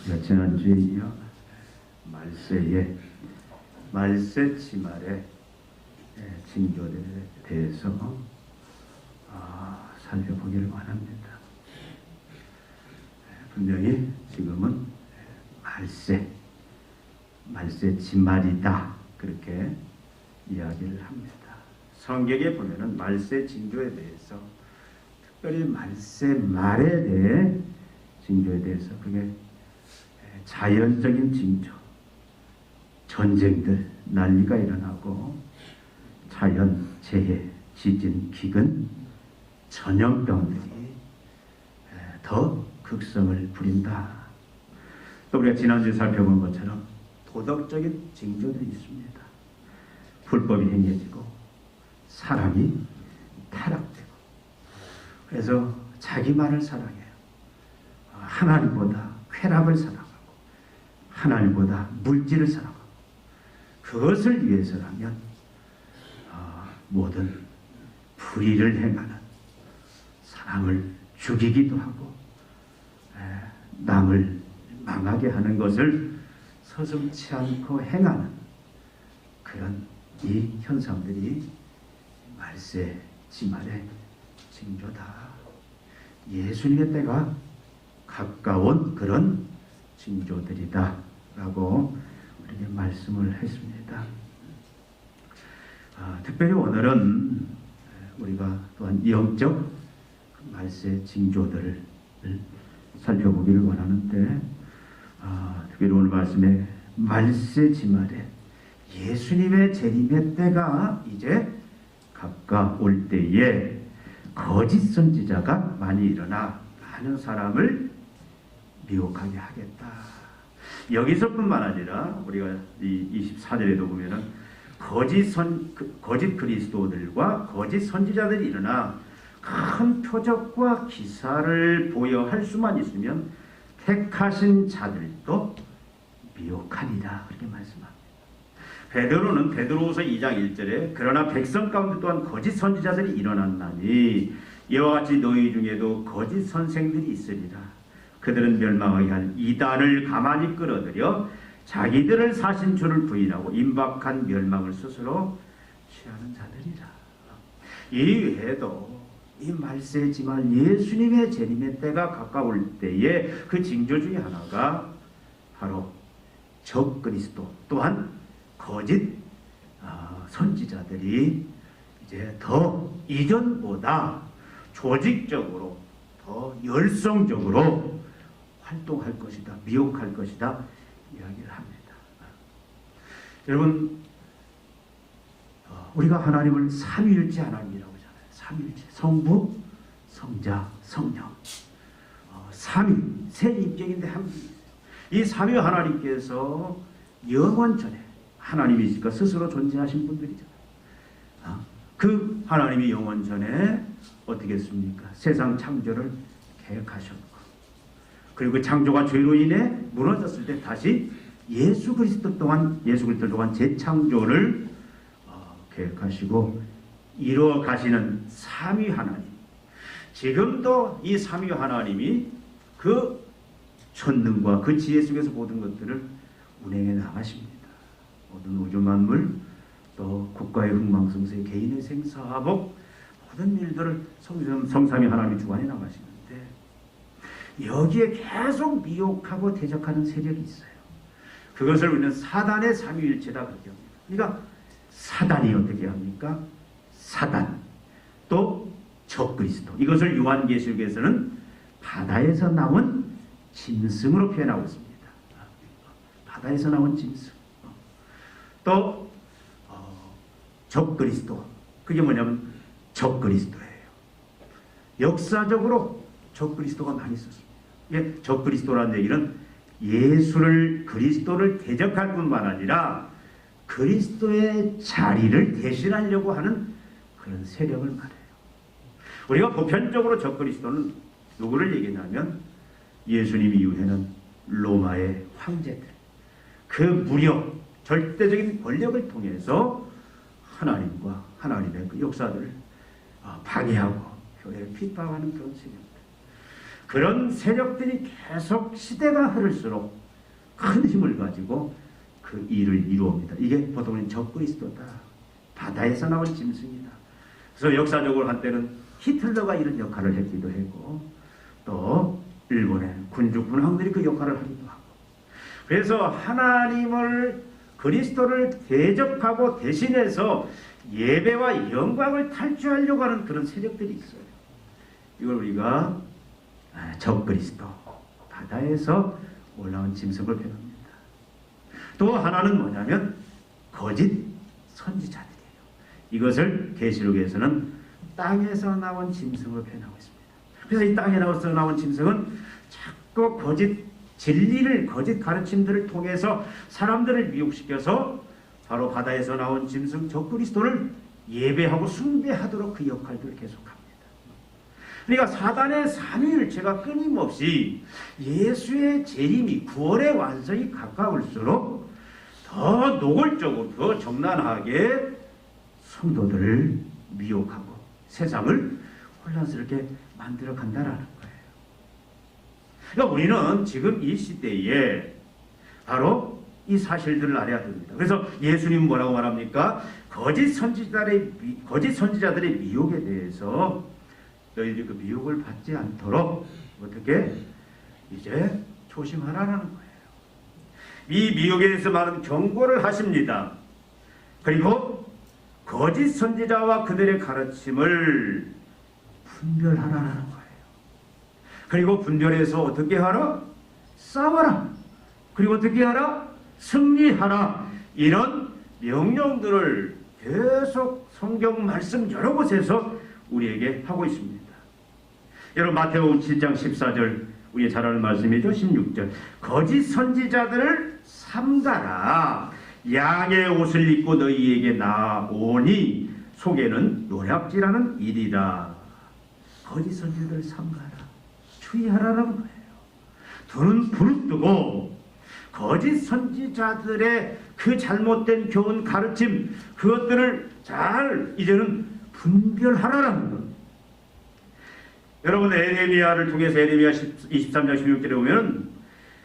지난주에 이어 말세 치말의 징조들에 대해서 살펴보기를 원합니다. 분명히 지금은 말세 치말이다, 그렇게 이야기를 합니다. 성경에 보면은 말세 징조에 대해서, 특별히 말세 말에 대해 징조에 대해서, 그게 자연적인 징조, 전쟁들, 난리가 일어나고 자연 재해, 지진, 기근, 전염병들이 더 극성을 부린다. 또 우리가 지난주에 살펴본 것처럼 도덕적인 징조들이 있습니다. 불법이 행해지고 사람이 타락되고, 그래서 자기만을 사랑해요. 하나님보다 쾌락을 사랑하고 하나님보다 물질을 사랑하고, 그것을 위해서라면 모든 불의를 행하는, 사람을 죽이기도 하고 남을 망하게 하는 것을 서슴지 않고 행하는 그런 이 현상들이 말세 지말의 징조다. 예수님의 때가 가까운 그런 징조들이다 라고 우리에게 말씀을 했습니다. 특별히 오늘은 우리가 또한 영적 말세 징조들을 살펴보기를 원하는데, 특별히 오늘 말씀에 말세 지말에 예수님의 재림의 때가 이제 가까울 때에 거짓 선지자가 많이 일어나 많은 사람을 미혹하게 하겠다. 여기서뿐만 아니라 우리가 이 24절에도 보면은 거짓 그리스도들과 거짓 선지자들이 일어나 큰 표적과 기사를 보여할 수만 있으면 택하신 자들도 미혹하리라, 그렇게 말씀합니다. 베드로는 베드로후서 2장 1절에 그러나 백성 가운데 또한 거짓 선지자들이 일어났나니 이와 같이 너희 중에도 거짓 선생들이 있으리라. 그들은 멸망하게 할 이단을 가만히 끌어들여 자기들을 사신 주를 부인하고 임박한 멸망을 스스로 취하는 자들이라. 이 외에도 이 말세 지말 예수님의 재림의 때가 가까울 때에 그 징조 중에 하나가 바로 적그리스도 또한 거짓 선지자들이 이제 더 이전보다 조직적으로 더 열성적으로 활동할 것이다, 미혹할 것이다 이야기를 합니다. 여러분, 우리가 하나님을 삼위일체 하나님이라고 하잖아요. 삼위일체, 성부, 성자, 성령, 삼위, 세 인격인데 한 분이세요. 이 삼위 하나님께서 영원 전에 하나님이시니까 스스로 존재하신 분들이잖아요. 그 하나님이 영원 전에 어떻게 했습니까? 세상 창조를 계획하셨고, 그리고 창조가 죄로 인해 무너졌을 때 다시 예수 그리스도 동안 재창조를 계획하시고 이루어 가시는 삼위 하나님. 지금도 이 삼위 하나님이 그 전능과 그 지혜 속에서 모든 것들을 운행해 나가십니다. 모든 우주 만물, 또 국가의 흥망성쇠, 개인의 생사화복, 모든 일들을 성삼위 하나님이 주관해 나가시는데, 여기에 계속 미혹하고 대적하는 세력이 있어요. 그것을 우리는 사단의 삼위일체다 그렇게 합니다. 그러니까 사단이 어떻게 합니까? 사단, 또 적그리스도. 이것을 요한계시록에서는 바다에서 나온 짐승으로 표현하고 있습니다. 바다에서 나온 짐승. 또 적그리스도. 그게 뭐냐면 적그리스도예요. 역사적으로 적그리스도가 많이 있었습니다. 예, 적그리스도라는 얘기는 예수를, 그리스도를 대적할 뿐만 아니라 그리스도의 자리를 대신하려고 하는 그런 세력을 말해요. 우리가 보편적으로 적그리스도는 누구를 얘기하냐면 예수님 이후에는 로마의 황제들, 그 무력, 절대적인 권력을 통해서 하나님과 하나님의 그 역사들을 방해하고 교회를 핍박하는 그런 세력들. 그런 세력들이 계속 시대가 흐를수록 큰 힘을 가지고 그 일을 이루옵니다. 이게 보통은 적그리스도다. 바다에서 나온 짐승이다. 그래서 역사적으로 한때는 히틀러가 이런 역할을 했기도 했고 또 일본의 군주 군왕들이 그 역할을 하기도 하고 그래서 하나님을 그리스도를 대적하고 대신해서 예배와 영광을 탈취하려고 하는 그런 세력들이 있어요. 이걸 우리가 적그리스도, 바다에서 올라온 짐승을 표현합니다. 또 하나는 뭐냐면 거짓 선지자들이에요. 이것을 계시록에서는 땅에서 나온 짐승을 표현하고 있습니다. 그래서 이 땅에서 나온 짐승은 자꾸 거짓 진리를, 거짓 가르침들을 통해서 사람들을 미혹시켜서 바로 바다에서 나온 짐승 적그리스도를 예배하고 숭배하도록 그 역할들을 계속합니다. 그러니까 사단의 삼위일체가 끊임없이 예수의 재림이 구원의 완성이 가까울수록 더 노골적으로 더 적나라하게 성도들을 미혹하고 세상을 혼란스럽게 만들어 간다라는 거예요. 그러니까 우리는 지금 이 시대에 바로 이 사실들을 알아야 됩니다. 그래서 예수님은 뭐라고 말합니까? 거짓 선지자들의 미혹에 대해서 너희들이 그 미혹을 받지 않도록 어떻게 이제 조심하라는 거예요. 이 미혹에 대해서 많은 경고를 하십니다. 그리고 거짓 선지자와 그들의 가르침을 분별하라는 거예요. 그리고 분별해서 어떻게 하라? 싸워라. 그리고 어떻게 하라? 승리하라. 이런 명령들을 계속 성경 말씀 여러 곳에서 우리에게 하고 있습니다. 여러분 마태복음 7장 14절 우리 잘 아는 말씀이죠. 16절 거짓 선지자들을 삼가라. 양의 옷을 입고 너희에게 나오니 속에는 노략질하는 일이라. 거짓 선지자들을 삼가라. 주의하라는 거예요. 두는 부릅뜨고 거짓 선지자들의 그 잘못된 교훈 가르침 그것들을 잘 이제는 분별하라는 것. 여러분 에레미야를 통해서 에레미야 23장 16절에 보면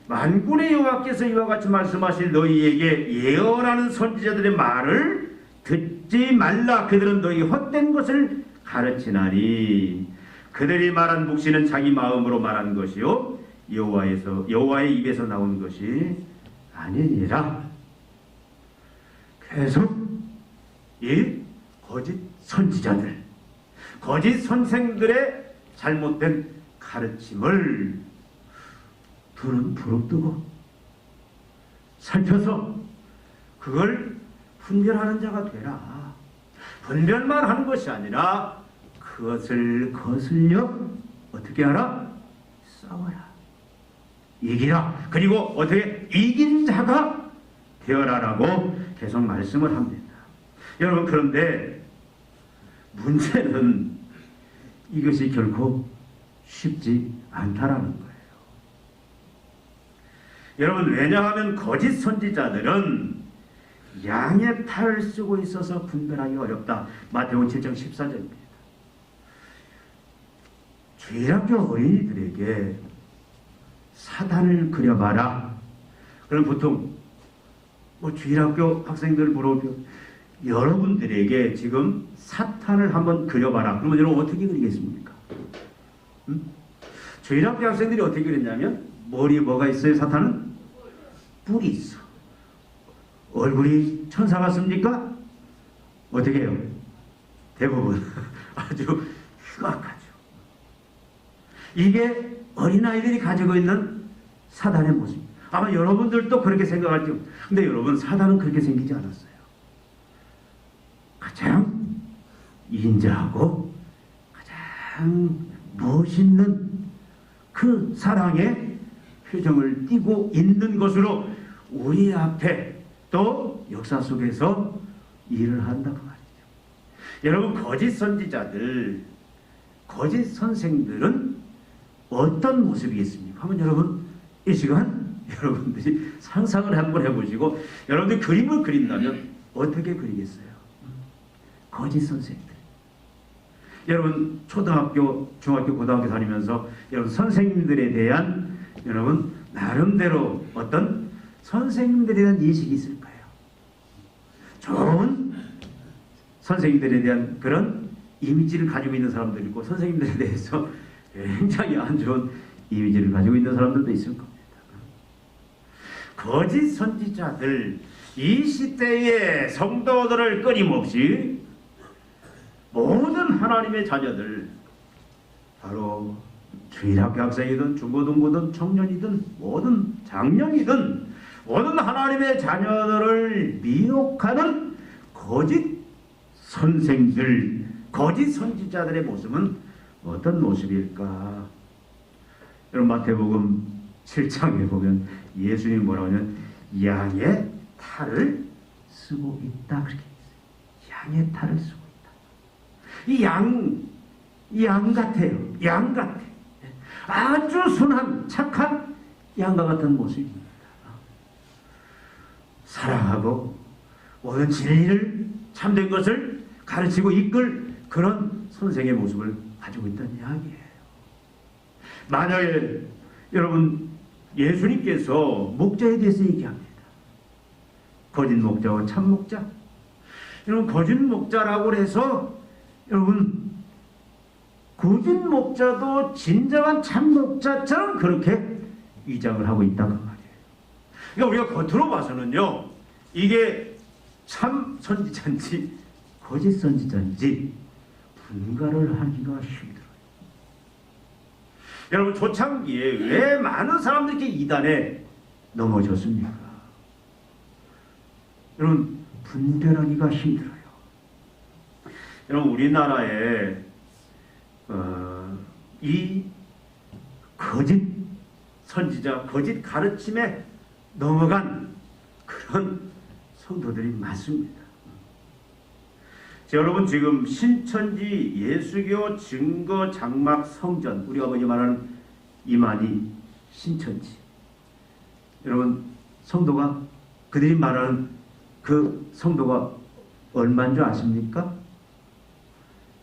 만군의 여호와께서 이와 같이 말씀하실 너희에게 예언하는 선지자들의 말을 듣지 말라. 그들은 너희 헛된 것을 가르치나니 그들이 말한 묵시는 자기 마음으로 말한 것이요 여호와의 입에서 나온 것이 아니니라. 계속 이 거짓 선지자들, 거짓 선생들의 잘못된 가르침을 두는 부릅뜨고 살펴서 그걸 분별하는 자가 되라. 분별만 하는 것이 아니라 그것을 거슬려 어떻게 하라? 싸워라. 이기라. 그리고 어떻게 이긴 자가 되어라라고 계속 말씀을 합니다. 여러분 그런데 문제는 이것이 결코 쉽지 않다라는 거예요. 여러분 왜냐하면 거짓 선지자들은 양의 탈을 쓰고 있어서 분별하기 어렵다. 마태복음 7장 14절입니다. 주일학교 어린이들에게 사단을 그려봐라. 그럼 보통 주일학교 학생들 물어보면 여러분들에게 지금 사탄을 한번 그려봐라. 그러면 여러분 어떻게 그리겠습니까? 주일학교 학생들이 어떻게 그렸냐면 머리에 뭐가 있어요? 사탄은? 뿔이 있어. 얼굴이 천사 같습니까? 어떻게 해요? 대부분 아주 흉악하죠. 이게 어린아이들이 가지고 있는 사단의 모습. 아마 여러분들도 그렇게 생각할지. 근데 여러분 사단은 그렇게 생기지 않았어요. 가장 인자하고 가장 멋있는 그 사랑의 표정을 띠고 있는 것으로 우리 앞에 또 역사 속에서 일을 한다고 말이죠. 여러분 거짓 선지자들, 거짓 선생들은 어떤 모습이겠습니까? 한번 여러분 이 시간 여러분들이 상상을 한번 해보시고 여러분들 그림을 그린다면 어떻게 그리겠어요? 거짓 선생들. 여러분 초등학교, 중학교, 고등학교 다니면서 여러분 선생님들에 대한 여러분 나름대로 어떤 선생님들에 대한 인식이 있을 거예요. 좋은 선생님들에 대한 그런 이미지를 가지고 있는 사람들이 있고 선생님들에 대해서 굉장히 안 좋은 이미지를 가지고 있는 사람들도 있을 겁니다. 거짓 선지자들, 이 시대의 성도들을 끊임없이 모든 하나님의 자녀들, 바로 주일학교 학생이든 중고등부든 청년이든 모든 장년이든 모든 하나님의 자녀들을 미혹하는 거짓 선생들, 거짓 선지자들의 모습은 어떤 모습일까? 여러분 마태복음 7장에 보면 예수님이 뭐라고 하냐면 양의 탈을 쓰고 있다 그렇게 했어요. 양의 탈을 쓰고 있다. 이 양 같아요. 양 같아. 아주 순한 착한 양과 같은 모습입니다. 사랑하고 모든 진리를 참된 것을 가르치고 이끌 그런 선생의 모습을 가지고 있다는 이야기예요. 만약에 여러분 예수님께서 목자에 대해서 얘기합니다. 거짓 목자와 참 목자. 여러분 거짓 목자라고 해서 여러분 거짓 목자도 진정한 참 목자처럼 그렇게 위장을 하고 있다는 말이에요. 그러니까 우리가 겉으로 봐서는요, 이게 참 선지자인지 거짓 선지자인지 분간을 하기가 힘들어요. 여러분 초창기에 왜 많은 사람들이 이렇게 이단에 넘어졌습니까? 여러분 분별하기가 힘들어요. 여러분 우리나라에 이 거짓 선지자, 거짓 가르침에 넘어간 그런 성도들이 많습니다. 여러분 지금 신천지 예수교 증거 장막 성전, 우리가 먼저 말하는 이만희 신천지, 여러분 성도가 그들이 말하는 그 성도가 얼마인 줄 아십니까?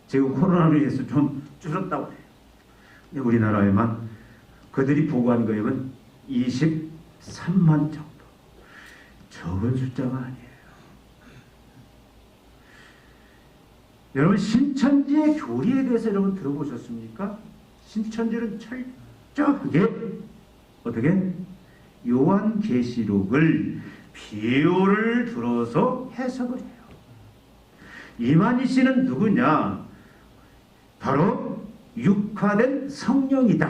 지금 코로나로 인해서 좀 줄었다고 해요. 근데 우리나라에만 그들이 보고한 거에는 23만 정도. 적은 숫자가 아니에요. 여러분 신천지의 교리에 대해서 여러분 들어보셨습니까? 신천지는 철저하게 어떻게? 요한계시록을 비유를 들어서 해석을 해요. 이만희 씨는 누구냐? 바로 육화된 성령이다.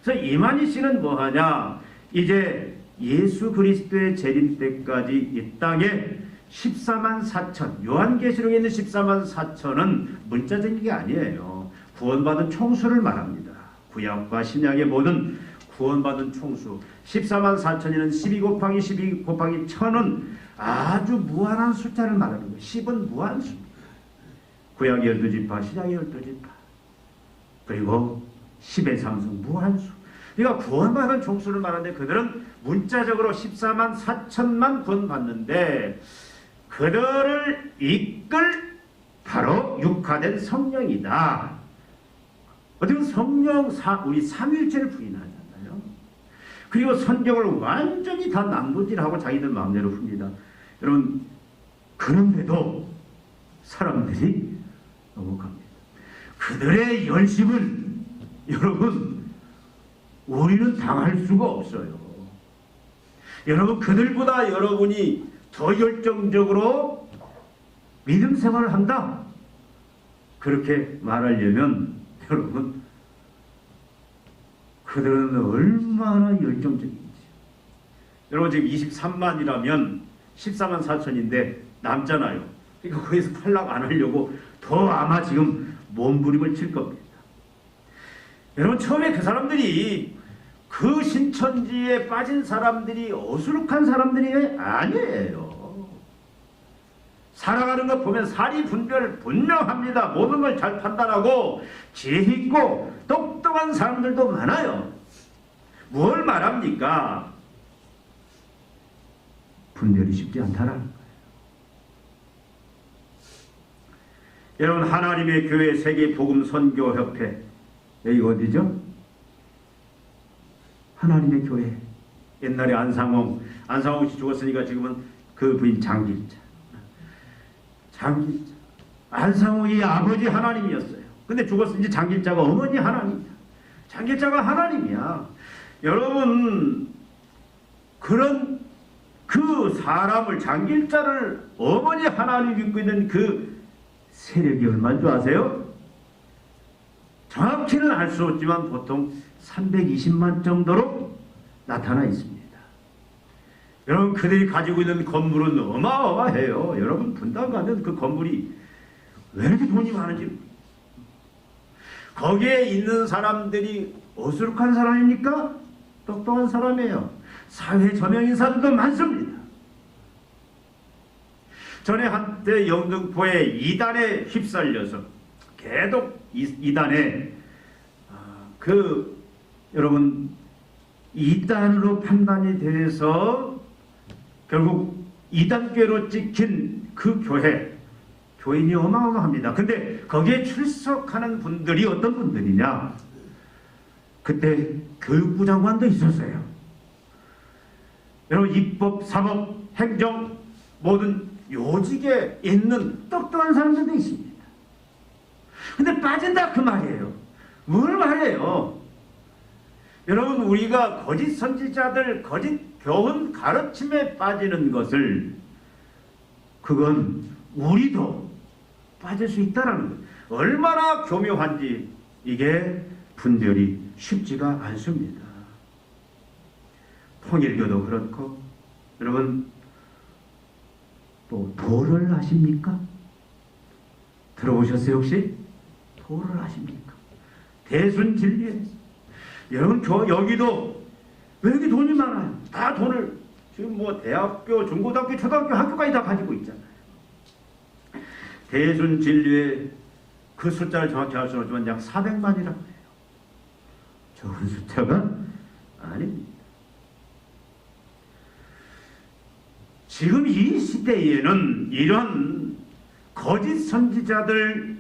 그래서 이만희 씨는 뭐하냐? 이제 예수 그리스도의 재림 때까지 이 땅에 14만 4천, 요한계시록에 있는 14만 4천은 문자적인 게 아니에요. 구원받은 총수를 말합니다. 구약과 신약의 모든 구원받은 총수 14만 4천이는 12 곱하기 12 곱하기 1000은 아주 무한한 숫자를 말하는 거예요. 10은 무한수입니다. 구약의 12지파, 신약의 12지파, 그리고 10의 삼성 무한수. 그러니까 구원받은 총수를 말하는데 그들은 문자적으로 14만 4천만 구원받는데 그들을 이끌 바로 육화된 성령이다. 어떻게 보면 성령, 우리 삼위일체를 부인하잖아요. 그리고 성경을 완전히 다 남도질하고 자기들 마음대로 풉니다. 여러분 그런데도 사람들이 넘어갑니다. 그들의 열심을 여러분 우리는 당할 수가 없어요. 여러분 그들보다 여러분이 더 열정적으로 믿음 생활을 한다. 그렇게 말하려면 여러분 그들은 얼마나 열정적인지. 여러분 지금 23만이라면 14만 4천인데 남잖아요. 그러니까 거기서 탈락 안 하려고 더 아마 지금 몸부림을 칠 겁니다. 여러분 처음에 그 사람들이 그 신천지에 빠진 사람들이 어수룩한 사람들이 아니에요. 살아가는 것 보면 사리 분별 분명합니다. 모든 걸 잘 판단하고 지혜 있고 똑똑한 사람들도 많아요. 뭘 말합니까? 분별이 쉽지 않다라는 거예요. 여러분, 하나님의 교회 세계 복음 선교 협회, 여기가 어디죠? 하나님의 교회. 옛날에 안상홍 씨 죽었으니까 지금은 그 부인 장길자. 안상홍이 아버지 하나님이었어요. 근데 죽었으니 장길자가 어머니 하나님이야. 장길자가 하나님이야. 여러분, 그런 그 사람을, 장길자를 어머니 하나님 믿고 있는 그 세력이 얼마인 줄 아세요? 정확히는 알 수 없지만 보통 320만 정도로 나타나 있습니다. 여러분, 그들이 가지고 있는 건물은 어마어마해요. 여러분, 분당 가면 그 건물이 왜 이렇게 돈이 많은지. 거기에 있는 사람들이 어수룩한 사람입니까? 똑똑한 사람이에요. 사회 저명인사들도 많습니다. 전에 한때 영등포에 이단에 휩쓸려서 계속 이단에 여러분, 이단으로 판단이 돼서 결국 이단교로 찍힌 그 교인이 어마어마합니다. 근데 거기에 출석하는 분들이 어떤 분들이냐? 그때 교육부 장관도 있었어요. 여러분, 입법, 사법, 행정 모든 요직에 있는 똑똑한 사람들도 있습니다. 근데 빠진다 그 말이에요. 뭘 말해요? 여러분, 우리가 거짓 선지자들, 거짓 교훈 가르침에 빠지는 것을, 그건 우리도 빠질 수 있다는 것. 얼마나 교묘한지 이게 분별이 쉽지가 않습니다. 통일교도 그렇고. 여러분, 또 도를 아십니까? 들어보셨어요 혹시? 도를 아십니까? 대순진리에. 여러분, 여기도 왜 이렇게 돈이 많아요? 다 돈을 지금 뭐 대학교, 중고등학교, 초등학교, 학교까지 다 가지고 있잖아요. 대순진리에 그 숫자를 정확히 알 수는 없지만 약 400만이라고 해요. 적은 숫자가 아닙니다. 지금 이 시대에는 이런 거짓 선지자들,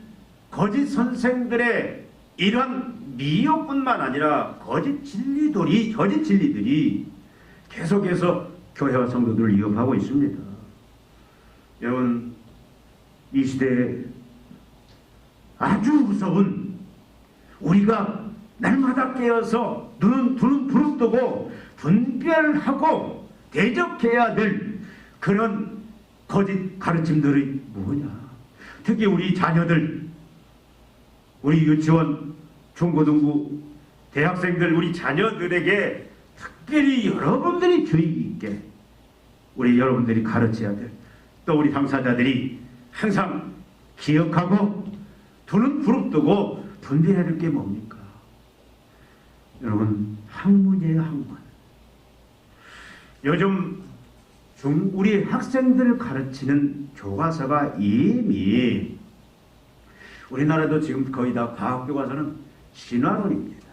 거짓 선생들의 이런 미혹뿐만 아니라 거짓 진리들이 계속해서 교회와 성도들을 위협하고 있습니다. 여러분, 이 시대에 아주 무서운, 우리가 날마다 깨어서 눈은 부릅뜨고 분별하고 대적해야 될 그런 거짓 가르침들이 뭐냐? 특히 우리 자녀들, 우리 유치원, 중고등부, 대학생들, 우리 자녀들에게 특별히 여러분들이 주의 있게 우리 여러분들이 가르쳐야 될, 또 우리 당사자들이 항상 기억하고 두는 부릅뜨고 분별해야 될 게 뭡니까? 여러분, 학문이에요, 학문. 요즘 우리 학생들을 가르치는 교과서가 이미, 우리나라도 지금 거의 다 과학 교과서는 진화론입니다.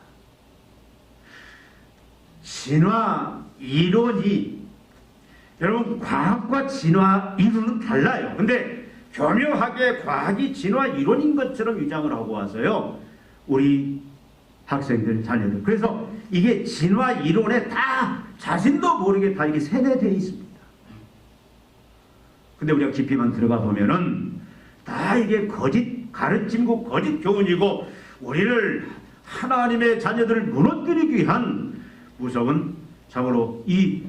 진화 이론이, 여러분, 과학과 진화 이론은 달라요. 근데 교묘하게 과학이 진화 이론인 것처럼 위장을 하고 와서요, 우리 학생들, 자녀들. 그래서 이게 진화 이론에 다 자신도 모르게 다 이게 세뇌되어 있습니다. 근데 우리가 깊이만 들어가 보면은 다 이게 거짓 가르침이고 거짓 교훈이고, 우리를, 하나님의 자녀들을 무너뜨리기 위한 무서운, 참으로 이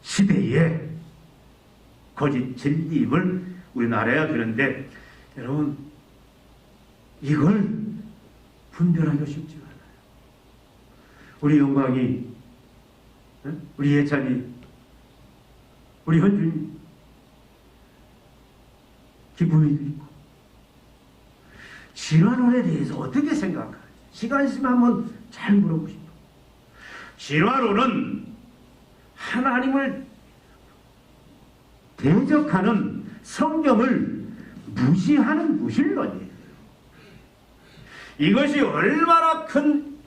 시대에 거짓 진리임을 우리는 알아야 되는데, 여러분, 이걸 분별하기가 쉽지 않아요. 우리 영광이, 우리 예찬이, 우리 현준이 기쁨이 있고, 진화론에 대해서 어떻게 생각하는지 시간 있으면 한번 잘 물어보고 싶어요. 진화론은 하나님을 대적하는, 성경을 무시하는 무신론이에요. 이것이 얼마나 큰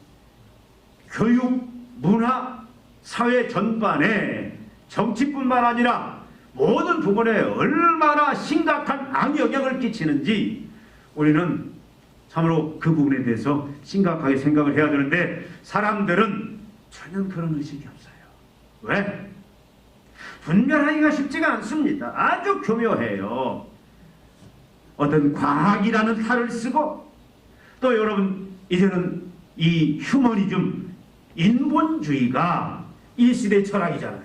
교육, 문화, 사회 전반에, 정치뿐만 아니라 모든 부분에 얼마나 심각한 악영향을 끼치는지 우리는 참으로 그 부분에 대해서 심각하게 생각을 해야 되는데 사람들은 전혀 그런 의식이 없어요. 왜? 분별하기가 쉽지가 않습니다. 아주 교묘해요. 어떤 과학이라는 탈을 쓰고 또 여러분 이제는 이 휴머니즘 인본주의가 이 시대의 철학이잖아요.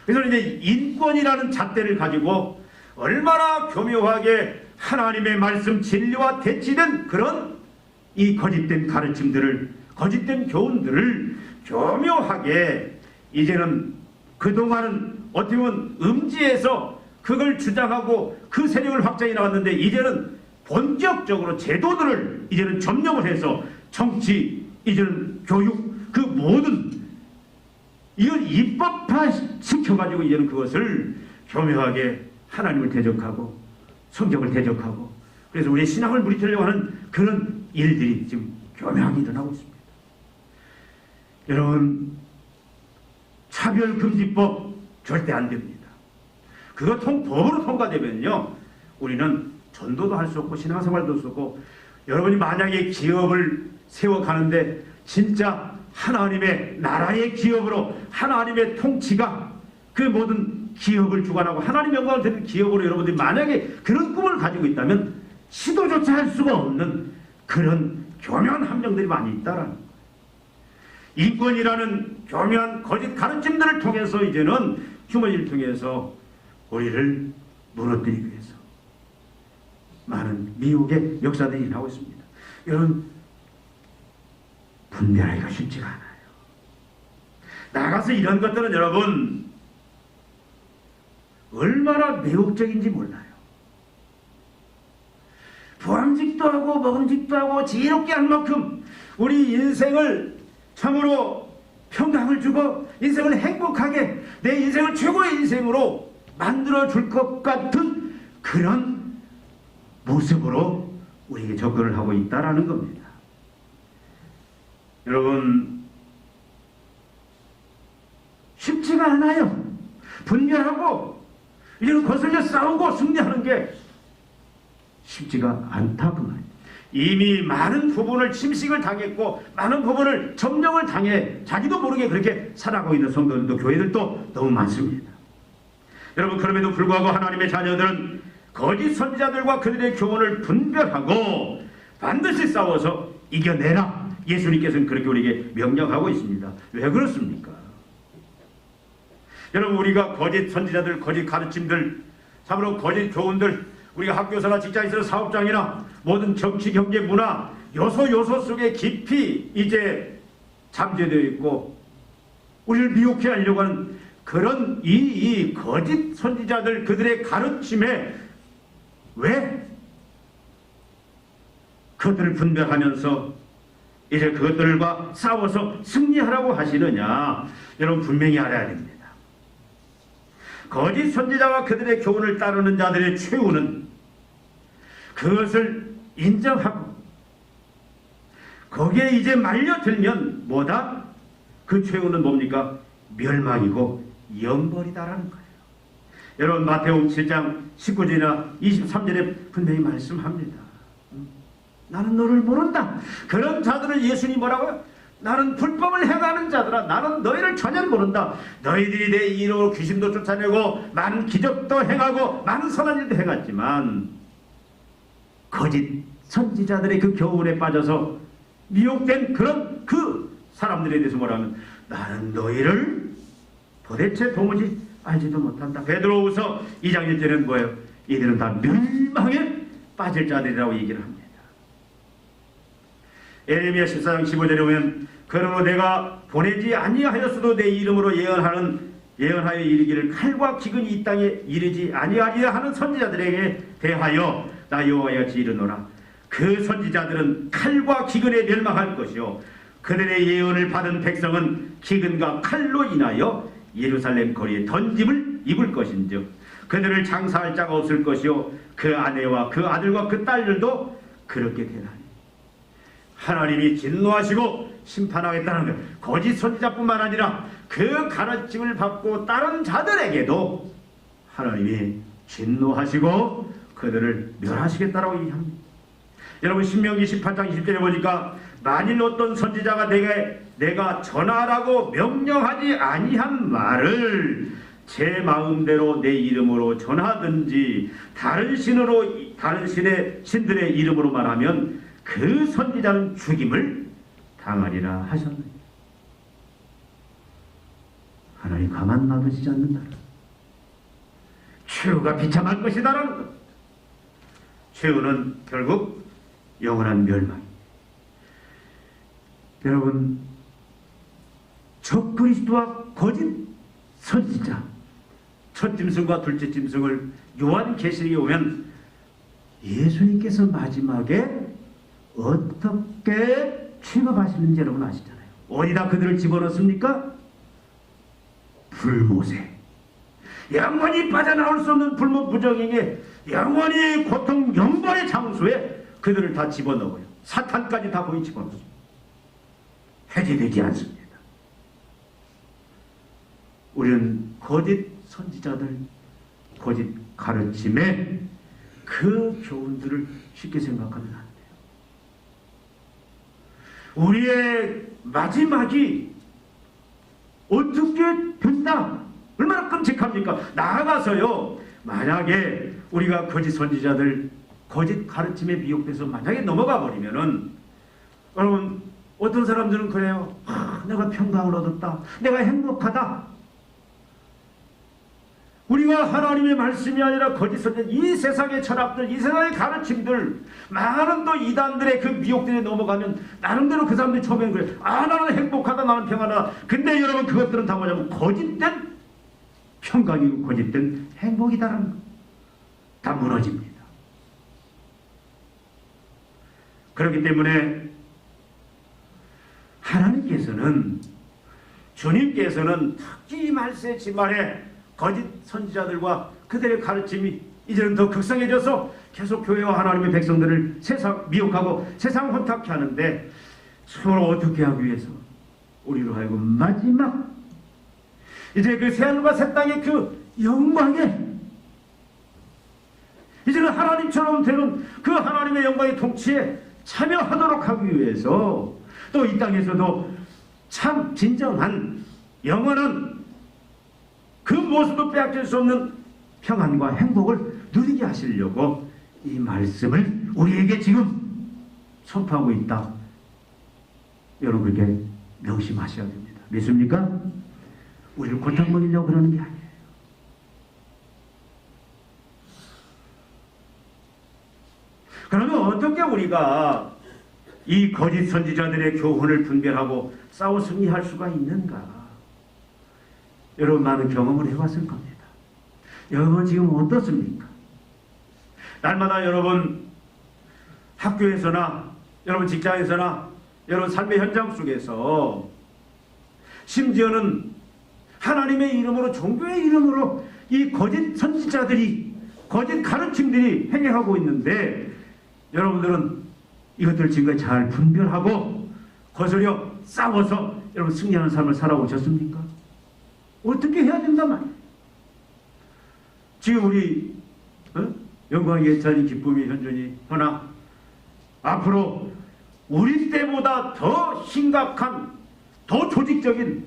그래서 이제 인권이라는 잣대를 가지고 얼마나 교묘하게 하나님의 말씀 진리와 대치된 그런 이 거짓된 가르침들을 거짓된 교훈들을 교묘하게 이제는 그동안은 어떻게 보면 음지에서 그걸 주장하고 그 세력을 확장해 나갔는데 이제는 본격적으로 제도들을 이제는 점령을 해서 정치, 이제는 교육, 그 모든 이걸 입법화 시켜가지고 이제는 그것을 교묘하게 하나님을 대적하고 성경을 대적하고 그래서 우리의 신앙을 무리치려고 하는 그런 일들이 지금 교묘하게 일어나고 있습니다. 여러분, 차별금지법 절대 안 됩니다. 그거 법으로 통과되면요 우리는 전도도 할 수 없고 신앙생활도 할 수 없고 여러분이 만약에 기업을 세워가는데 진짜 하나님의 나라의 기업으로 하나님의 통치가 그 모든 기업을 주관하고 하나님 영광을 드리는 기업으로 여러분들이 만약에 그런 꿈을 가지고 있다면 시도조차 할 수가 없는 그런 교묘한 함정들이 많이 있다라는 거예요. 인권이라는 교묘한 거짓 가르침들을 통해서 이제는 휴머니를 통해서 우리를 무너뜨리기 위해서 많은 미혹의 역사들이 나오고 있습니다. 여러분, 분별하기가 쉽지가 않아요. 나가서 이런 것들은 여러분 얼마나 매혹적인지 몰라요. 부함직도 하고 먹음직도 하고 지혜롭게 한 만큼 우리 인생을 참으로 평강을 주고 인생을 행복하게 내 인생을 최고의 인생으로 만들어줄 것 같은 그런 모습으로 우리에게 접근을 하고 있다라는 겁니다. 여러분, 쉽지가 않아요. 분별하고 이제는 거슬려 싸우고 승리하는 게 쉽지가 않다 그 말이에요. 이미 많은 부분을 침식을 당했고 많은 부분을 점령을 당해 자기도 모르게 그렇게 살아가고 있는 성도들도 교회들도 너무 많습니다. 여러분, 그럼에도 불구하고 하나님의 자녀들은 거짓 선지자들과 그들의 교훈을 분별하고 반드시 싸워서 이겨내라. 예수님께서는 그렇게 우리에게 명령하고 있습니다. 왜 그렇습니까? 여러분, 우리가 거짓 선지자들, 거짓 가르침들, 참으로 거짓 교훈들, 우리가 학교에서나 직장에서 사업장이나 모든 정치, 경제, 문화 요소 속에 깊이 이제 잠재되어 있고 우리를 미혹해 하려고 하는 그런 이 거짓 선지자들 그들의 가르침에 왜 그것들을 분별하면서 이제 그것들과 싸워서 승리하라고 하시느냐? 여러분, 분명히 알아야 됩니다. 거짓 선지자와 그들의 교훈을 따르는 자들의 최후는 그것을 인정하고 거기에 이제 말려들면 뭐다? 그 최후는 뭡니까? 멸망이고 영벌이다라는 거예요. 여러분, 마태복음 7장 19절이나 23절에 분명히 말씀합니다. 나는 너를 모른다. 그런 자들을 예수님이 뭐라고요? 나는 불법을 행하는 자들아, 나는 너희를 전혀 모른다. 너희들이 내 이름으로 귀신도 쫓아내고 많은 기적도 행하고 많은 선한 일도 행했지만 거짓 선지자들의 그 교훈에 빠져서 미혹된 그런 그 사람들에 대해서 뭐라면 나는 너희를 도대체 도무지 알지도 못한다. 베드로후서 2장 1절에는 뭐예요? 이들은 다 멸망에 빠질 자들이라고 얘기를 합니다. 에레미야 14장 15절에 보면 그러므로 내가 보내지 아니하였어도 내 이름으로 예언하여 이르기를 칼과 기근이 이 땅에 이르지 아니하리라 하는 선지자들에게 대하여 나 여호와가 같이 이르노라. 그 선지자들은 칼과 기근에 멸망할 것이요 그들의 예언을 받은 백성은 기근과 칼로 인하여 예루살렘 거리에 던짐을 입을 것인즉 그들을 장사할 자가 없을 것이요 그 아내와 그 아들과 그 딸들도 그렇게 되나니. 하나님이 진노하시고 심판하겠다는 것. 거짓 선지자뿐만 아니라 그 가르침을 받고 다른 자들에게도 하나님이 진노하시고 그들을 멸하시겠다라고 얘기합니다. 여러분 신명기 18장 20절에 보니까 만일 어떤 선지자가 내가 전하라고 명령하지 아니한 말을 제 마음대로 내 이름으로 전하든지 다른 신들의 이름으로 말하면 그 선지자는 죽임을 당하리라 하셨느니라. 하나님 가만 놔두시지 않는다. 최후가 비참할 것이다라는 것. 최후는 결국 영원한 멸망. 여러분, 적그리스도와 거짓 선지자, 첫 짐승과 둘째 짐승을 요한계시록에 오면 예수님께서 마지막에 어떻게 취급하시는지 여러분 아시잖아요. 어디다 그들을 집어넣습니까? 불못에, 영원히 빠져나올 수 없는 불못 부정행에, 영원히 고통 영벌의 장소에 그들을 다 집어넣어요. 사탄까지 다 거기 집어넣습니다. 해제되지 않습니다. 우리는 거짓 선지자들, 거짓 가르침에 그 교훈들을 쉽게 생각하면 안 돼요. 우리의 마지막이 어떻게 된다? 얼마나 끔찍합니까? 나아가서요, 만약에 우리가 거짓 선지자들, 거짓 가르침에 미혹돼서 만약에 넘어가 버리면은, 여러분, 어떤 사람들은 그래요. 내가 평강을 얻었다. 내가 행복하다. 우리가 하나님의 말씀이 아니라 거짓 선지자, 이 세상의 철학들, 이 세상의 가르침들, 많은 또 이단들의 그 미혹들에 넘어가면 나름대로 그 사람들이 처음에는 그래. 나는 행복하다, 나는 평안하다. 근데 여러분, 그것들은 다 뭐냐면 거짓된 평강이고 거짓된 행복이다라는 거. 다 무너집니다. 그렇기 때문에 하나님께서는, 주님께서는 특히 이 말세 지말에 거짓 선지자들과 그들의 가르침이 이제는 더 극성해져서 계속 교회와 하나님의 백성들을 세상 미혹하고 세상 혼탁케 하는데, 서로 어떻게 하기 위해서 우리로 하여금 마지막 이제 그 새하늘과 새 땅의 그 영광에, 이제는 하나님처럼 되는 그 하나님의 영광의 통치에 참여하도록 하기 위해서, 또 이 땅에서도 참 진정한 영원한 그 무엇도 빼앗길 수 없는 평안과 행복을 누리게 하시려고 이 말씀을 우리에게 지금 선포하고 있다. 여러분, 그렇게 명심하셔야 됩니다. 믿습니까? 우리를 고통 먹이려고 그러는 게 아니에요. 그러면 어떻게 우리가 이 거짓 선지자들의 교훈을 분별하고 싸워 승리할 수가 있는가? 여러분, 많은 경험을 해봤을 겁니다. 여러분 지금 어떻습니까? 날마다 여러분 학교에서나 여러분 직장에서나 여러분 삶의 현장 속에서, 심지어는 하나님의 이름으로, 종교의 이름으로 이 거짓 선지자들이, 거짓 가르침들이 행해하고 있는데, 여러분들은 이것들 지금까지 잘 분별하고 거스려 싸워서 여러분 승리하는 삶을 살아오셨습니까? 어떻게 해야 된단 말이에요? 지금 우리 영광이, 예찬이, 기쁨이, 현존이, 허나 앞으로 우리 때보다 더 심각한, 더 조직적인,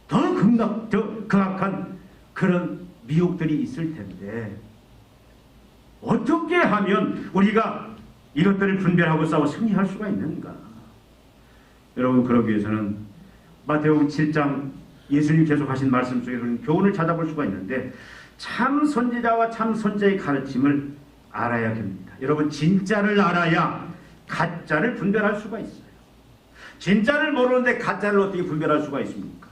더 극악한 그런 미혹들이 있을 텐데, 어떻게 하면 우리가 이것들을 분별하고 싸워 승리할 수가 있는가? 여러분, 그러기 위해서는 마태복음 7장 예수님 계속 하신 말씀 속에서는 교훈을 찾아볼 수가 있는데, 참 선지자와 참 선지자의 가르침을 알아야 됩니다. 여러분, 진짜를 알아야 가짜를 분별할 수가 있어요. 진짜를 모르는데 가짜를 어떻게 분별할 수가 있습니까?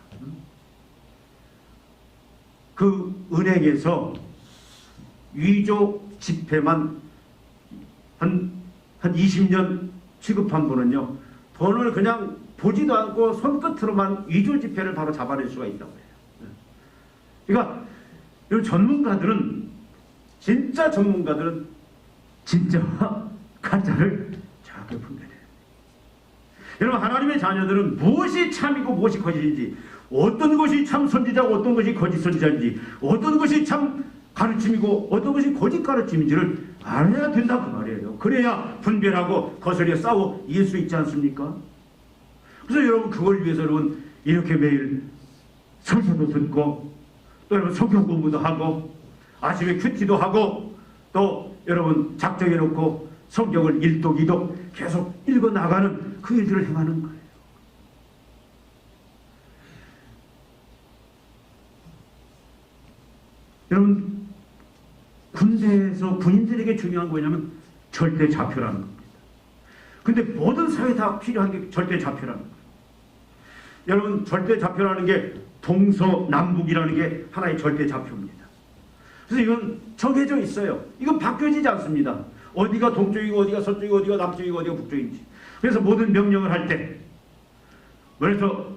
그 은행에서 위조 지폐만 한 20년 취급한 분은요, 돈을 그냥 보지도 않고 손끝으로만 위조 지폐를 바로 잡아낼 수가 있다고 해요. 그러니까 이 전문가들은, 진짜 전문가들은 진짜와 가짜를 정확하게 분별해요. 여러분, 하나님의 자녀들은 무엇이 참이고 무엇이 거짓인지, 어떤 것이 참 선지자고 어떤 것이 거짓 선지자인지, 어떤 것이 참 가르침이고 어떤 것이 거짓 가르침인지를 알아야 된다 그 말이에요. 그래야 분별하고 거스려 싸워 이길 수 있지 않습니까? 그래서 여러분 그걸 위해서 여러분 이렇게 매일 설교도 듣고 또 여러분 성경 공부도 하고 아침에 큐티도 하고 또 여러분 작정해 놓고 성경을 1독 2독 계속 읽어 나가는 그 일들을 행하는 거예요. 여러분 군대에서 군인들에게 중요한 거냐면 절대좌표라는 겁니다. 근데 모든 사회에 다 필요한 게 절대좌표라는 거예요. 여러분 절대좌표라는 게 동서남북이라는 게 하나의 절대좌표입니다. 그래서 이건 정해져 있어요. 이건 바뀌어지지 않습니다. 어디가 동쪽이고 어디가 서쪽이고 어디가 남쪽이고 어디가 북쪽인지. 그래서 모든 명령을 할 때 그래서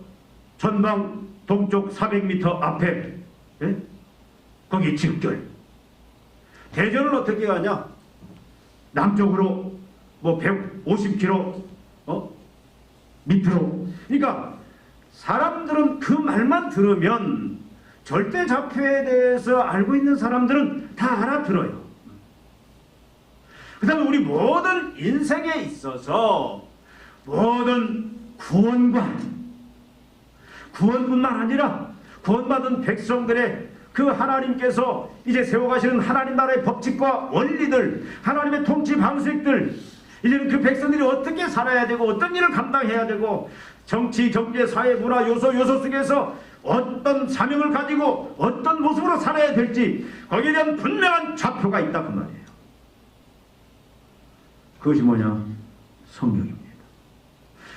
전방 동쪽 400m 앞에 예? 거기 직결. 대전을 어떻게 가냐? 남쪽으로 뭐 150km 밑으로. 그러니까 사람들은 그 말만 들으면 절대좌표에 대해서 알고 있는 사람들은 다 알아들어요. 그 다음에 우리 모든 인생에 있어서 모든 구원뿐만 아니라 구원받은 백성들의 그 하나님께서 이제 세워가시는 하나님 나라의 법칙과 원리들, 하나님의 통치 방식들, 이제는 그 백성들이 어떻게 살아야 되고 어떤 일을 감당해야 되고 정치, 경제, 사회, 문화 요소 속에서 어떤 사명을 가지고 어떤 모습으로 살아야 될지 거기에 대한 분명한 좌표가 있다 그 말이에요. 그것이 뭐냐? 성경입니다.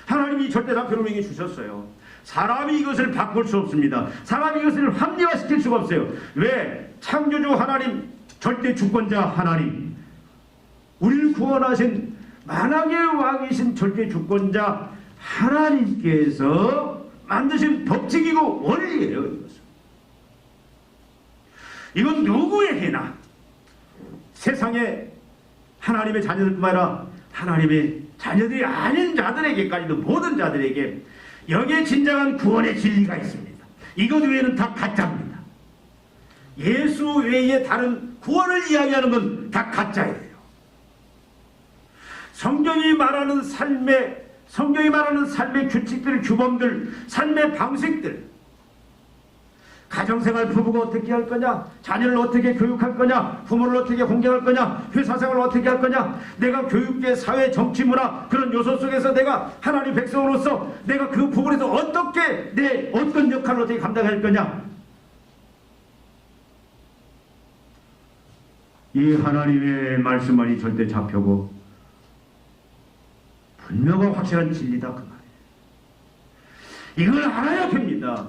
하나님이 절대좌표를 우리에게 주셨어요. 사람이 이것을 바꿀 수 없습니다. 사람이 이것을 합리화시킬 수가 없어요. 왜? 창조주 하나님, 절대 주권자 하나님, 우리를 구원하신 만왕의 왕이신 절대 주권자 하나님께서 만드신 법칙이고 원리예요. 이것은. 이건 누구에게나 세상에 하나님의 자녀들뿐만 아니라 하나님의 자녀들이 아닌 자들에게까지도 모든 자들에게 여기에 진정한 구원의 진리가 있습니다. 이것 외에는 다 가짜입니다. 예수 외에 다른 구원을 이야기하는 건 다 가짜예요. 성경이 말하는 삶의 규칙들, 규범들, 삶의 방식들, 가정생활 부부가 어떻게 할 거냐, 자녀를 어떻게 교육할 거냐, 부모를 어떻게 공경할 거냐, 회사생활을 어떻게 할 거냐, 내가 교육계, 사회, 정치, 문화 그런 요소 속에서 내가 하나님 백성으로서 내가 그 부분에서 어떻게 내 어떤 역할을 어떻게 감당할 거냐, 이 하나님의 말씀만이 절대 잡혀고 분명한 확실한 진리다 그 말이에요. 이걸 알아야 됩니다.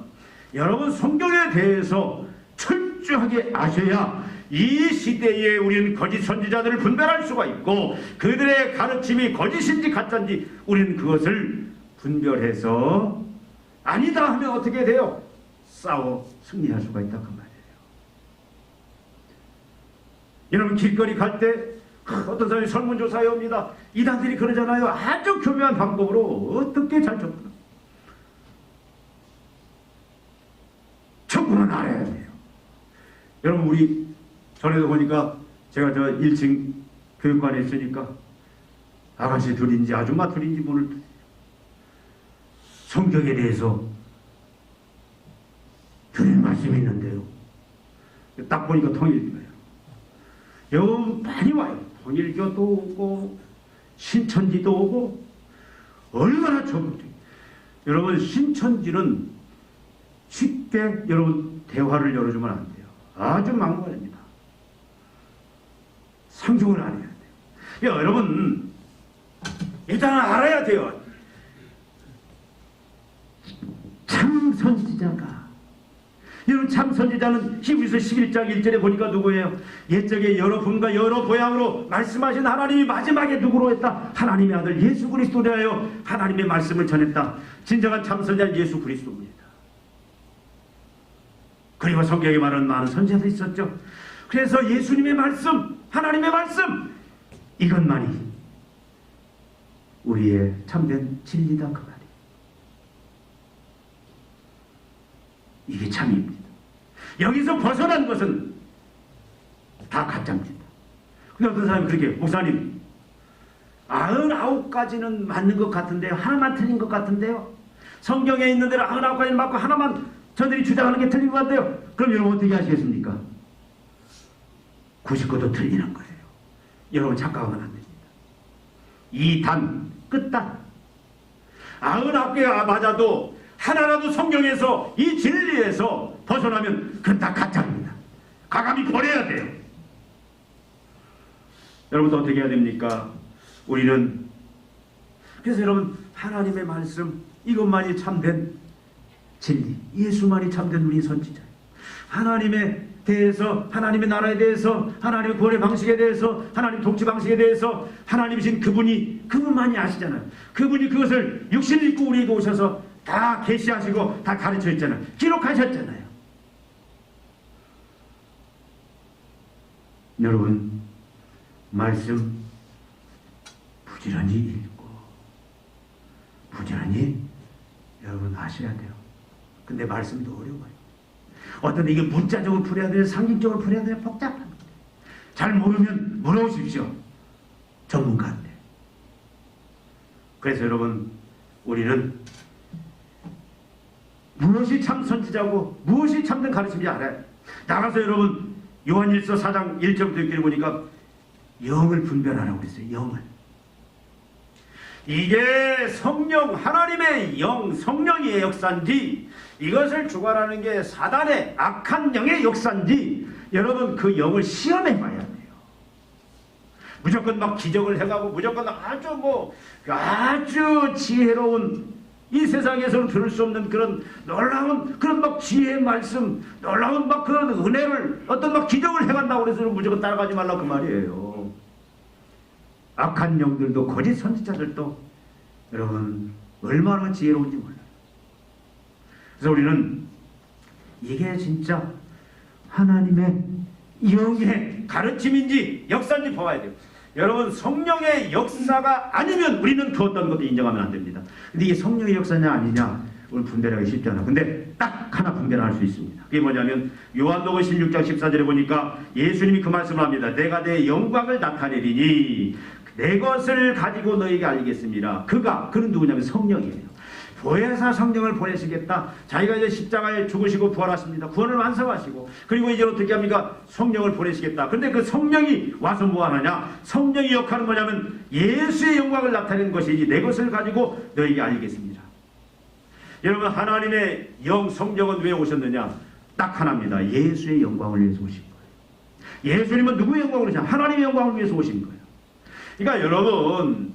여러분 성경에 대해서 철저하게 아셔야 이 시대에 우리는 거짓 선지자들을 분별할 수가 있고 그들의 가르침이 거짓인지 가짜인지 우리는 그것을 분별해서 아니다 하면 어떻게 돼요? 싸워 승리할 수가 있다 그 말이에요. 여러분 길거리 갈 때 어떤 사람이 설문조사에 옵니다. 이단들이 그러잖아요. 아주 교묘한 방법으로 어떻게 잘 접근. 천국은 알아야 돼요. 여러분 우리 전에도 보니까 제가 저 1층 교육관에 있으니까 아가씨 둘인지 아줌마 둘인지 문을 성경에 대해서 드릴 말씀이 있는데요. 딱 보니까 통일교예요. 여러분 많이 와요. 통일교도 오고 신천지도 오고 얼마나 적극적이에요. 여러분 신천지는 쉽게 여러분 대화를 열어주면 안 돼요. 아주 막말입니다. 상종을 안 해야 돼요. 여러분 일단 알아야 돼요. 참 선지자가, 여러분 참 선지자는 히브리서 11장 1절에 보니까 누구예요? 옛적에 여러 분과 여러 모양으로 말씀하신 하나님이 마지막에 누구로 했다? 하나님의 아들 예수 그리스도로 하여 하나님의 말씀을 전했다. 진정한 참 선지자는 예수 그리스도입니다. 그리고 성경에 말하는 많은 선지자도 있었죠. 그래서 예수님의 말씀, 하나님의 말씀, 이것만이 우리의 참된 진리다 그 말이에요. 이게 참입니다. 여기서 벗어난 것은 다 가짜입니다. 근데 어떤 사람이 그렇게 목사님 99가지는 맞는 것 같은데요. 하나만 틀린 것 같은데요. 성경에 있는 대로 99가지는 맞고 하나만 저들이 주장하는 게 틀린 것 같아요. 그럼 여러분 어떻게 하시겠습니까? 99도 틀리는 거예요. 여러분 착각하면 안 됩니다. 이 단, 끝단 99개가 맞아도 하나라도 성경에서 이 진리에서 벗어나면 그건 다 가짜입니다. 가감히 버려야 돼요. 여러분도 어떻게 해야 됩니까? 우리는 그래서 여러분 하나님의 말씀 이것만이 참된 진리, 예수만이 참된 우리 선지자예요. 하나님에 대해서, 하나님의 나라에 대해서, 하나님의 구원의 방식에 대해서, 하나님 통치 방식에 대해서 하나님이신 그분만이 아시잖아요. 그분이 그것을 육신을 입고 우리에게 오셔서 다 계시하시고 다 가르쳐 있잖아요. 기록하셨잖아요. 여러분 말씀 부지런히 읽고 부지런히 여러분 아셔야 돼요. 근데 말씀도 어려워요. 어떤 이게 문자적으로 풀어야 돼요, 상징적으로 풀어야 돼요. 복잡합니다. 잘 모르면 물어보십시오. 전문가한테. 그래서 여러분 우리는 무엇이 참 선지자고 무엇이 참된 가르침인지 알아요. 나가서 여러분 요한일서 4장 1절부터 6절 보니까 영을 분별하라고 그랬어요. 영을. 이게 성령, 하나님의 영, 성령의 역사인지 이것을 주관하는 게 사단의 악한 영의 역사인지 여러분 그 영을 시험해 봐야 돼요. 무조건 막 기적을 해가고 무조건 아주 지혜로운 이 세상에서는 들을 수 없는 그런 놀라운 그런 막 지혜의 말씀, 놀라운 막 그런 은혜를 어떤 막 기적을 해간다고 해서 무조건 따라가지 말라 그 말이에요. 악한 영들도 거짓 선지자들도 여러분 얼마나 지혜로운지 몰라요. 그래서 우리는 이게 진짜 하나님의 영의 가르침인지 역사인지 봐야 돼요. 여러분 성령의 역사가 아니면 우리는 그 어떤 것도 인정하면 안 됩니다. 근데 이게 성령의 역사냐 아니냐 오늘 분별하기 쉽지 않아. 근데 딱 하나 분별할 수 있습니다. 그게 뭐냐면 요한복음 16장 14절에 보니까 예수님이 그 말씀을 합니다. 내가 내 영광을 나타내리니 내 것을 가지고 너에게 알리겠습니다. 그는 누구냐면 성령이에요. 보혜사 성령을 보내시겠다. 자기가 이제 십자가에 죽으시고 부활하십니다. 구원을 완성하시고 그리고 이제 어떻게 합니까? 성령을 보내시겠다. 근데 그 성령이 와서 뭐 하느냐? 성령의 역할은 뭐냐면 예수의 영광을 나타내는 것이지 내 것을 가지고 너에게 알리겠습니다. 여러분 하나님의 영 성령은 왜 오셨느냐? 딱 하나입니다. 예수의 영광을 위해서 오신 거예요. 예수님은 누구의 영광을 위해서? 하나님의 영광을 위해서 오신 거예요. 그러니까 여러분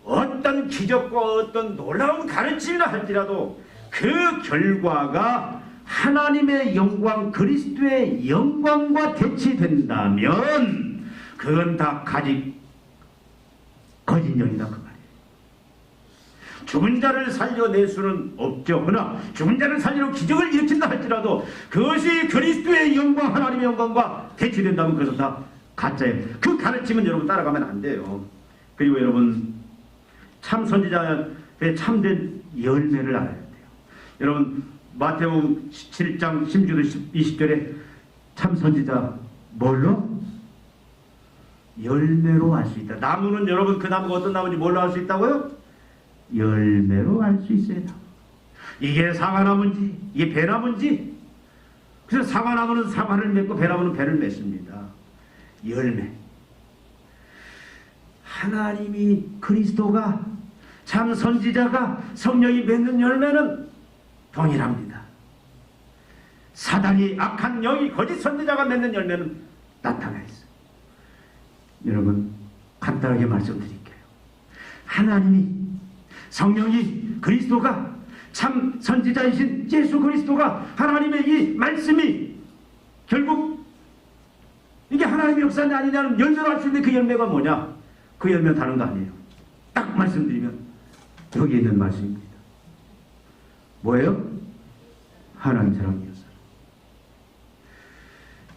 어떤 기적과 어떤 놀라운 가르침이라 할지라도 그 결과가 하나님의 영광, 그리스도의 영광과 대치된다면 그건 다 거짓 영이다 그 말이에요. 죽은 자를 살려낼 수는 없죠. 그러나 죽은 자를 살리러 기적을 일으킨다 할지라도 그것이 그리스도의 영광, 하나님의 영광과 대치된다면 그것은 다 가짜예요. 그 가르침은 여러분 따라가면 안 돼요. 그리고 여러분 참 선지자의 참된 열매를 알아야 돼요. 여러분 마태복음 7장 16절 20절에 참 선지자 뭘로? 열매로 알 수 있다. 나무는 여러분 그 나무가 어떤 나무인지 뭘로 알 수 있다고요? 열매로 알 수 있어요. 이게 사과나무인지 이게 배나무인지. 그래서 사과나무는 사과를 맺고 배나무는 배를 맺습니다. 열매. 하나님이 그리스도가 참 선지자가 성령이 맺는 열매는 동일합니다. 사단이 악한 영이 거짓 선지자가 맺는 열매는 나타나 있어요. 여러분 간단하게 말씀드릴게요. 하나님이 성령이 그리스도가 참 선지자이신 예수 그리스도가 하나님의 이 말씀이 결국 이게 하나님의 역사냐 아니냐는 열매로 할 수 있는 그 열매가 뭐냐? 그 열매는 다른 거 아니에요. 딱 말씀드리면 여기 있는 말씀입니다. 뭐예요? 하나님 사랑이었어요.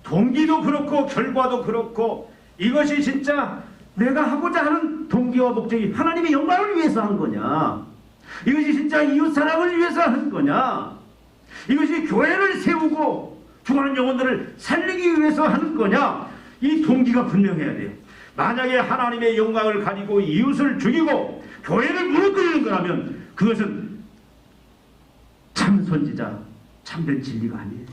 동기도 그렇고 결과도 그렇고 이것이 진짜 내가 하고자 하는 동기와 목적이 하나님의 영광을 위해서 한 거냐? 이것이 진짜 이웃사랑을 위해서 한 거냐? 이것이 교회를 세우고 죽어가는 영혼들을 살리기 위해서 하는 거냐? 이 동기가 분명해야 돼요. 만약에 하나님의 영광을 가지고 이웃을 죽이고 교회를 무너뜨리는 거라면 그것은 참 선지자, 참된 진리가 아니에요.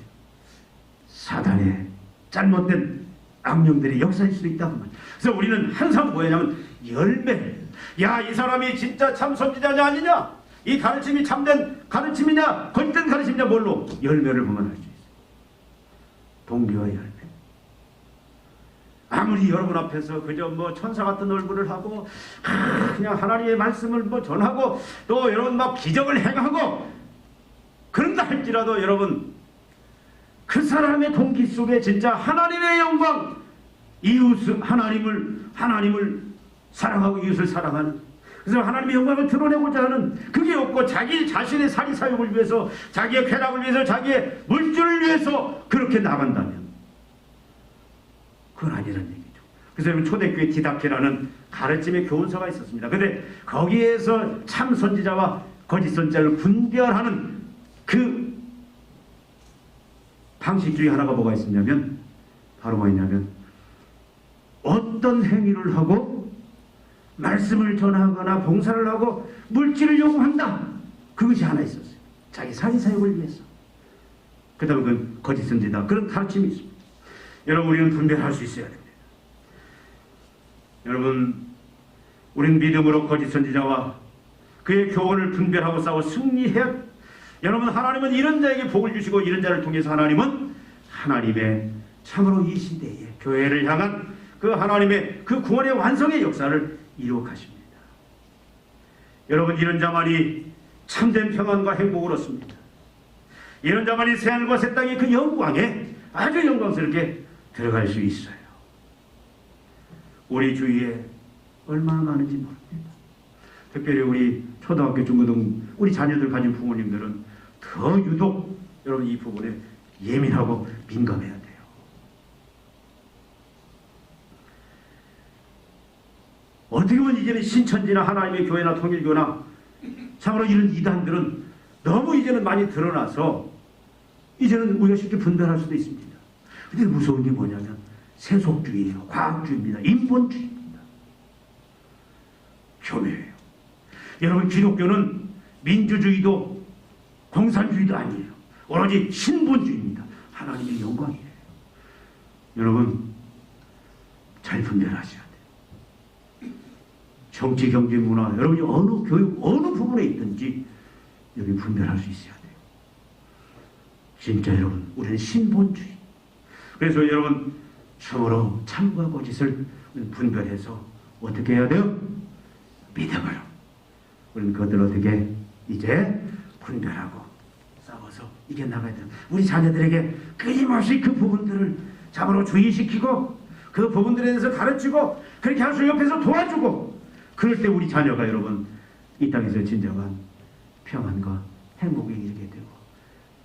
사단의 잘못된 악령들의 역사일 수도 있다고 말이에요. 그래서 우리는 항상 뭐냐면 열매. 야, 이 사람이 진짜 참 선지자냐 아니냐? 이 가르침이 참된 가르침이냐 거짓된 가르침이냐 뭘로? 열매를 보면 알 수 있어요. 동기와 열매. 아무리 여러분 앞에서 그저 뭐 천사 같은 얼굴을 하고 그냥 하나님의 말씀을 뭐 전하고 또 여러분 막 기적을 행하고 그런다 할지라도 여러분 그 사람의 동기 속에 진짜 하나님의 영광, 이웃 하나님을 사랑하고 이웃을 사랑하는, 그래서 하나님의 영광을 드러내고자 하는 그게 없고 자기 자신의 사리사욕을 위해서, 자기의 쾌락을 위해서, 자기의 물질을 위해서 그렇게 나간다면 그건 아니라는 얘기죠. 그래서 여러분 초대교회 디다케라는 가르침의 교훈서가 있었습니다. 근데 거기에서 참 선지자와 거짓 선지자를 분별하는 그 방식 중에 하나가 뭐가 있었냐면 바로 뭐였냐면 어떤 행위를 하고 말씀을 전하거나 봉사를 하고 물질을 요구한다. 그것이 하나 있었어요. 자기 사리사욕을 위해서. 그 다음에 그건 거짓 선지자. 그런 가르침이 있습니다. 여러분 우리는 분별할 수 있어야 됩니다. 여러분 우리는 믿음으로 거짓 선지자와 그의 교훈을 분별하고 싸워 승리해야. 여러분 하나님은 이런 자에게 복을 주시고 이런 자를 통해서 하나님은 하나님의 참으로 이 시대에 교회를 향한 그 하나님의 그 구원의 완성의 역사를 이루어 가십니다. 여러분 이런 자만이 참된 평안과 행복을 얻습니다. 이런 자만이 새하늘과 새 땅의 그 영광에 아주 영광스럽게 들어갈 수 있어요. 우리 주위에 얼마나 많은지 모릅니다. 특별히 우리 초등학교, 중고등 우리 자녀들 가진 부모님들은 더 유독 여러분 이 부분에 예민하고 민감해야 돼요. 어떻게 보면 이제는 신천지나 하나님의 교회나 통일교나 참으로 이런 이단들은 너무 이제는 많이 드러나서 이제는 우리가 쉽게 분별할 수도 있습니다. 근데 무서운 게 뭐냐면 세속주의예요. 과학주의입니다. 인본주의입니다. 교회예요. 여러분 기독교는 민주주의도 공산주의도 아니에요. 오로지 신본주의입니다. 하나님의 영광이에요. 여러분 잘 분별하셔야 돼요. 정치, 경제, 문화 여러분이 어느 교육 어느 부분에 있든지 여기 분별할 수 있어야 돼요. 진짜 여러분 우리는 신본주의. 그래서 여러분 참으로 참과 거짓을 분별해서 어떻게 해야 돼요? 믿음으로 우리는 그것들을 어떻게 이제 분별하고 싸워서 이겨나가야 돼요. 우리 자녀들에게 끊임없이 그 부분들을 참으로 주의시키고 그 부분들에 대해서 가르치고 그렇게 할 수 옆에서 도와주고, 그럴 때 우리 자녀가 여러분 이 땅에서 진정한 평안과 행복에 이르게 되고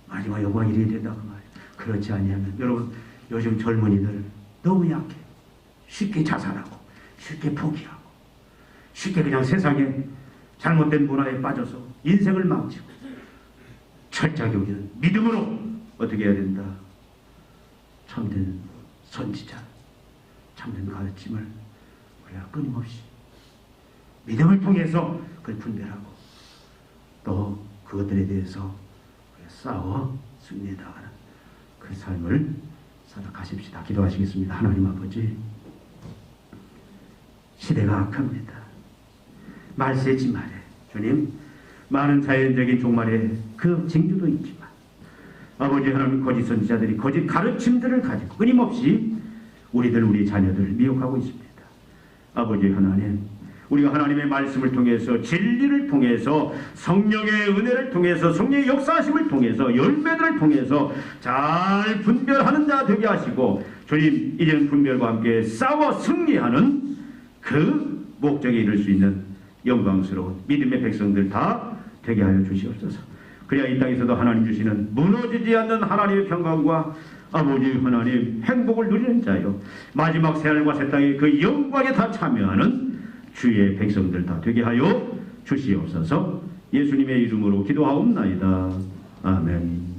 마지막 영광에 이르게 된다고 말이에요. 그렇지 아니하면 여러분 요즘 젊은이들 너무 약해. 쉽게 자살하고 쉽게 포기하고 쉽게 그냥 세상에 잘못된 문화에 빠져서 인생을 망치고, 철저하게 우리는 믿음으로 어떻게 해야 된다. 참된 선지자, 참된 가르침을 우리가 끊임없이 믿음을 통해서 그걸 분별하고 또 그것들에 대해서 우리가 싸워 승리해 나가는 그 삶을 살아가십시다. 기도하시겠습니다. 하나님 아버지, 시대가 악합니다. 말세지 말에 주님, 많은 자연적인 종말의 그 징조도 있지만 아버지 하나님, 거짓 선지자들이 거짓 가르침들을 가지고 끊임없이 우리 자녀들을 미혹하고 있습니다. 아버지 하나님, 우리가 하나님의 말씀을 통해서 진리를 통해서 성령의 은혜를 통해서 성령의 역사하심을 통해서 열매들을 통해서 잘 분별하는 자 되게 하시고 주님, 이제는 분별과 함께 싸워 승리하는 그 목적에 이를 수 있는 영광스러운 믿음의 백성들 다 되게 하여 주시옵소서. 그래야 이 땅에서도 하나님 주시는 무너지지 않는 하나님의 평강과 아버지 하나님 행복을 누리는 자요, 마지막 새하늘과 새 땅의 그 영광에 다 참여하는 주의 백성들 다 되게 하여 주시옵소서. 예수님의 이름으로 기도하옵나이다. 아멘.